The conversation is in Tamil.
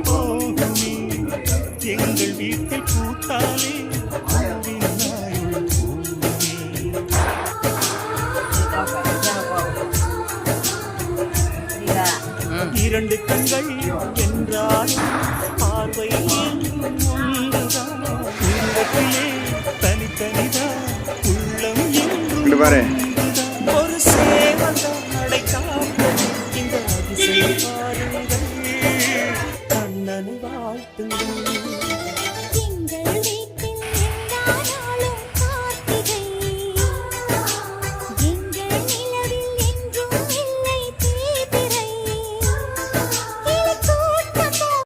போகுமே எங்கள் வீட்டில் பூத்தாலே இரண்டு கண்கள் என்றாலும் பார்வை ஒன்றுதான் தனித்தனிதான் உள்ளம் என்றும் ஒரு சேவல்தான் அடைக்காப்பது இந்த அதிசயம் பாருங்கள் கண்ணனை வாழ்த்துங்கள்.